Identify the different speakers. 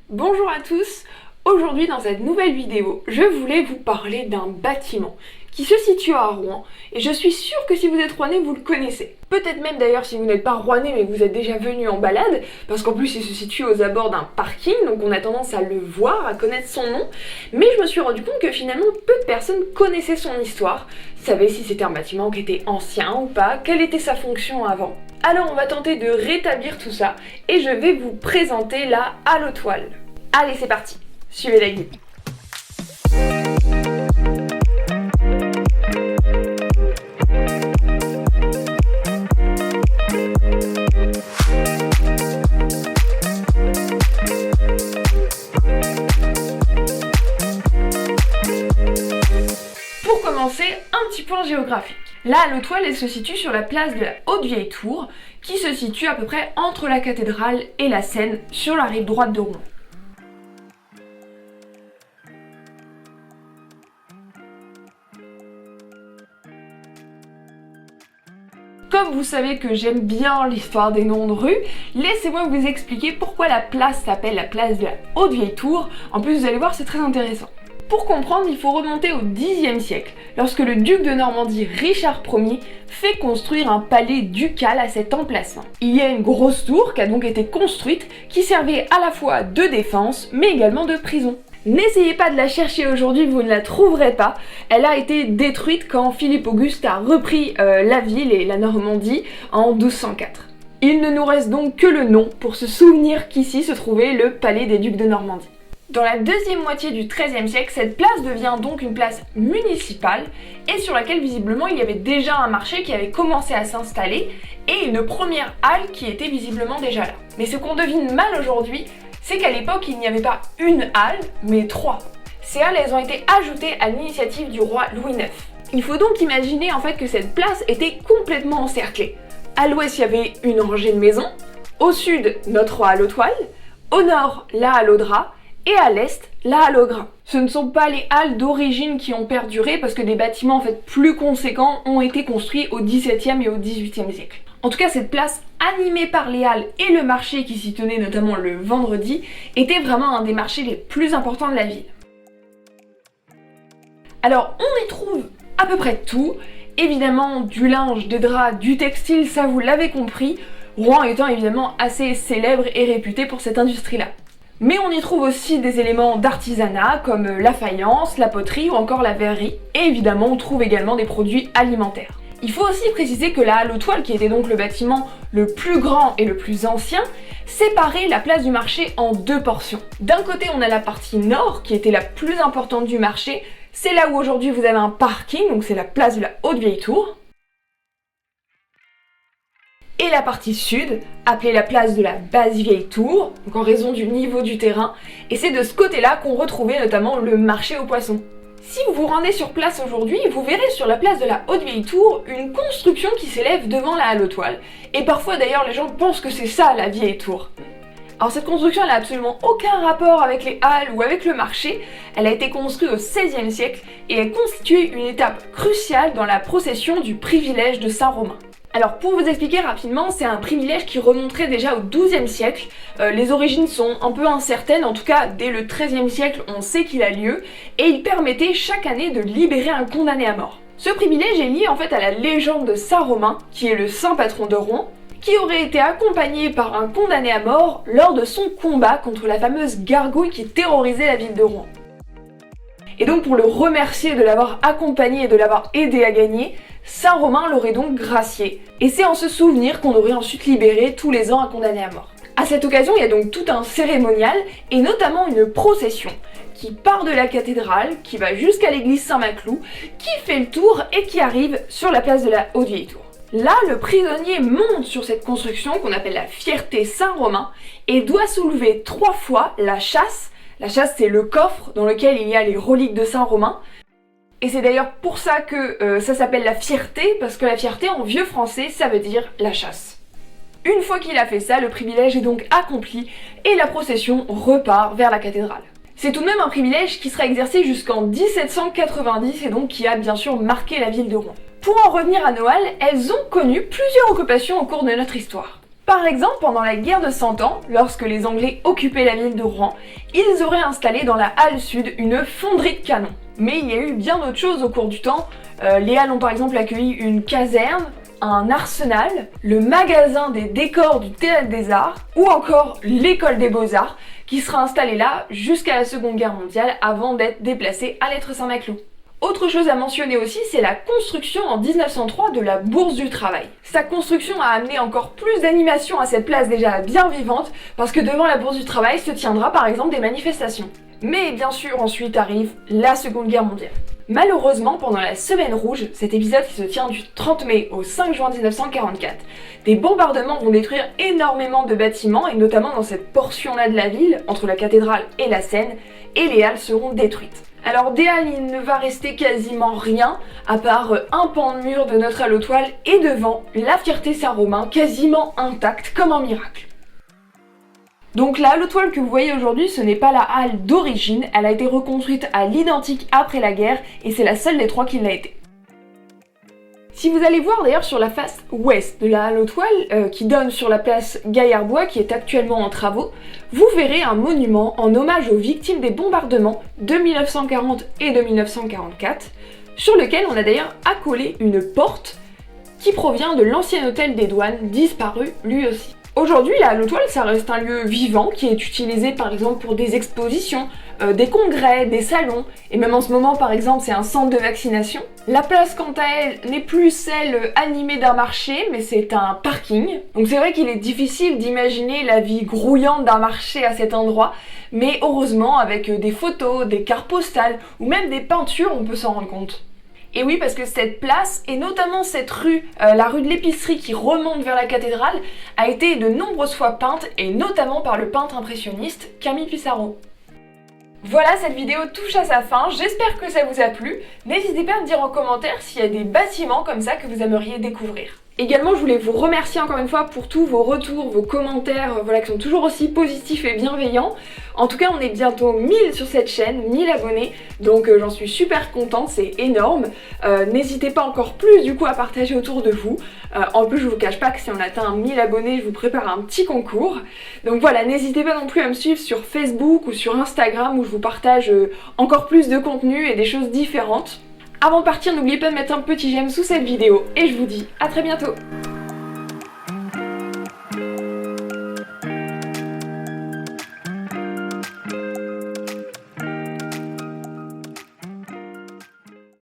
Speaker 1: Bonjour à tous. Aujourd'hui dans cette nouvelle vidéo, je voulais vous parler d'un bâtiment qui se situe à Rouen et je suis sûre que si vous êtes rouennais, vous le connaissez. Peut-être même d'ailleurs si vous n'êtes pas rouennais mais que vous êtes déjà venu en balade, parce qu'en plus il se situe aux abords d'un parking, donc on a tendance à le voir, à connaître son nom, mais je me suis rendu compte que finalement peu de personnes connaissaient son histoire, savaient si c'était un bâtiment qui était ancien ou pas, quelle était sa fonction avant. Alors on va tenter de rétablir tout ça et je vais vous présenter la Hallotoile. Allez c'est parti, suivez la guide. Pour commencer, un petit point géographique. La Hallotoile, elle se situe sur la place de la Haute-Vieille-Tour, qui se situe à peu près entre la cathédrale et la Seine, sur la rive droite de Rouen. Comme vous savez que j'aime bien l'histoire des noms de rues, laissez-moi vous expliquer pourquoi la place s'appelle la place de la Haute-Vieille-Tour. En plus, vous allez voir, c'est très intéressant. Pour comprendre, il faut remonter au Xe siècle, lorsque le duc de Normandie Richard Ier fait construire un palais ducal à cet emplacement. Il y a une grosse tour qui a donc été construite, qui servait à la fois de défense, mais également de prison. N'essayez pas de la chercher aujourd'hui, vous ne la trouverez pas. Elle a été détruite quand Philippe Auguste a repris la ville et la Normandie en 1204. Il ne nous reste donc que le nom pour se souvenir qu'ici se trouvait le palais des ducs de Normandie. Dans la deuxième moitié du XIIIe siècle, cette place devient donc une place municipale et sur laquelle visiblement il y avait déjà un marché qui avait commencé à s'installer et une première halle qui était visiblement déjà là. Mais ce qu'on devine mal aujourd'hui, c'est qu'à l'époque il n'y avait pas une halle, mais 3. Ces halles, elles ont été ajoutées à l'initiative du roi Louis IX. Il faut donc imaginer en fait que cette place était complètement encerclée. À l'ouest, il y avait une rangée de maisons, au sud, notre Hallotoile, au nord, la Hallodra, et à l'est, la halle au grain. Ce ne sont pas les halles d'origine qui ont perduré parce que des bâtiments en fait plus conséquents ont été construits au XVIIe et au XVIIIe siècle. En tout cas, cette place animée par les halles et le marché qui s'y tenait notamment le vendredi était vraiment un des marchés les plus importants de la ville. Alors, on y trouve à peu près tout, évidemment du linge, des draps, du textile, ça vous l'avez compris, Rouen étant évidemment assez célèbre et réputé pour cette industrie-là. Mais on y trouve aussi des éléments d'artisanat comme la faïence, la poterie ou encore la verrerie. Et évidemment, on trouve également des produits alimentaires. Il faut aussi préciser que la Hallotoile, qui était donc le bâtiment le plus grand et le plus ancien, séparait la place du marché en deux portions. D'un côté, on a la partie nord, qui était la plus importante du marché. C'est là où aujourd'hui vous avez un parking, donc c'est la place de la Haute-Vieille-Tour. Et la partie sud, appelée la place de la Basse-Vieille-Tour, donc en raison du niveau du terrain, et c'est de ce côté-là qu'on retrouvait notamment le marché aux poissons. Si vous vous rendez sur place aujourd'hui, vous verrez sur la place de la Haute-Vieille-Tour une construction qui s'élève devant la Hallotoile, et parfois d'ailleurs les gens pensent que c'est ça la Vieille Tour. Alors cette construction elle n'a absolument aucun rapport avec les halles ou avec le marché, elle a été construite au XVIe siècle et elle constituait une étape cruciale dans la procession du privilège de Saint-Romain. Alors pour vous expliquer rapidement, c'est un privilège qui remonterait déjà au XIIe siècle. Les origines sont un peu incertaines, en tout cas dès le XIIIe siècle on sait qu'il a lieu, et il permettait chaque année de libérer un condamné à mort. Ce privilège est lié en fait à la légende de Saint-Romain, qui est le saint patron de Rouen, qui aurait été accompagné par un condamné à mort lors de son combat contre la fameuse gargouille qui terrorisait la ville de Rouen. Et donc pour le remercier de l'avoir accompagné et de l'avoir aidé à gagner, Saint-Romain l'aurait donc gracié. Et c'est en ce souvenir qu'on aurait ensuite libéré tous les ans un condamné à mort. À cette occasion, il y a donc tout un cérémonial, et notamment une procession, qui part de la cathédrale, qui va jusqu'à l'église Saint-Maclou, qui fait le tour et qui arrive sur la place de la Haute-Vieille-Tour. Là, le prisonnier monte sur cette construction qu'on appelle la Fierté Saint-Romain, et doit soulever 3 fois la châsse. La châsse, c'est le coffre dans lequel il y a les reliques de Saint-Romain. Et c'est d'ailleurs pour ça que ça s'appelle la fierté, parce que la fierté en vieux français, ça veut dire la chasse. Une fois qu'il a fait ça, le privilège est donc accompli et la procession repart vers la cathédrale. C'est tout de même un privilège qui sera exercé jusqu'en 1790 et donc qui a bien sûr marqué la ville de Rouen. Pour en revenir à Noailles, elles ont connu plusieurs occupations au cours de notre histoire. Par exemple, pendant la guerre de 100 ans, lorsque les Anglais occupaient la ville de Rouen, ils auraient installé dans la halle sud une fonderie de canons. Mais il y a eu bien d'autres choses au cours du temps. Les halles ont par exemple accueilli une caserne, un arsenal, le magasin des décors du Théâtre des Arts, ou encore l'école des Beaux-Arts, qui sera installée là jusqu'à la Seconde Guerre mondiale avant d'être déplacée à Lettres Saint-Maclou. Autre chose à mentionner aussi, c'est la construction en 1903 de la Bourse du Travail. Sa construction a amené encore plus d'animation à cette place déjà bien vivante, parce que devant la Bourse du Travail se tiendra par exemple des manifestations. Mais bien sûr, ensuite arrive la Seconde Guerre mondiale. Malheureusement, pendant la Semaine Rouge, cet épisode qui se tient du 30 mai au 5 juin 1944, des bombardements vont détruire énormément de bâtiments, et notamment dans cette portion-là de la ville, entre la cathédrale et la Seine, et les halles seront détruites. Alors des halles, il ne va rester quasiment rien, à part un pan de mur de notre halle aux toiles, et devant, la Fierté Saint-Romain, quasiment intacte comme un miracle. Donc la halle aux toiles que vous voyez aujourd'hui, ce n'est pas la halle d'origine, elle a été reconstruite à l'identique après la guerre, et c'est la seule des trois qui l'a été. Si vous allez voir d'ailleurs sur la face ouest de la halle aux toiles, qui donne sur la place Gaillard-Bois, qui est actuellement en travaux, vous verrez un monument en hommage aux victimes des bombardements de 1940 et de 1944, sur lequel on a d'ailleurs accolé une porte qui provient de l'ancien hôtel des douanes, disparu lui aussi. Aujourd'hui, la halle aux toiles, ça reste un lieu vivant qui est utilisé par exemple pour des expositions, des congrès, des salons, et même en ce moment par exemple c'est un centre de vaccination. La place quant à elle n'est plus celle animée d'un marché, mais c'est un parking. Donc c'est vrai qu'il est difficile d'imaginer la vie grouillante d'un marché à cet endroit, mais heureusement avec des photos, des cartes postales ou même des peintures on peut s'en rendre compte. Et oui, parce que cette place, et notamment cette rue, la rue de l'épicerie qui remonte vers la cathédrale, a été de nombreuses fois peinte, et notamment par le peintre impressionniste Camille Pissarro. Voilà, cette vidéo touche à sa fin, j'espère que ça vous a plu. N'hésitez pas à me dire en commentaire s'il y a des bâtiments comme ça que vous aimeriez découvrir. Également, je voulais vous remercier encore une fois pour tous vos retours, vos commentaires, voilà, qui sont toujours aussi positifs et bienveillants. En tout cas, on est bientôt 1000 sur cette chaîne, 1000 abonnés, donc j'en suis super contente, c'est énorme. N'hésitez pas encore plus du coup à partager autour de vous. En plus, je vous cache pas que si on atteint 1000 abonnés, je vous prépare un petit concours. Donc voilà, n'hésitez pas non plus à me suivre sur Facebook ou sur Instagram où je vous partage encore plus de contenu et des choses différentes. Avant de partir, n'oubliez pas de mettre un petit j'aime sous cette vidéo et je vous dis à très bientôt.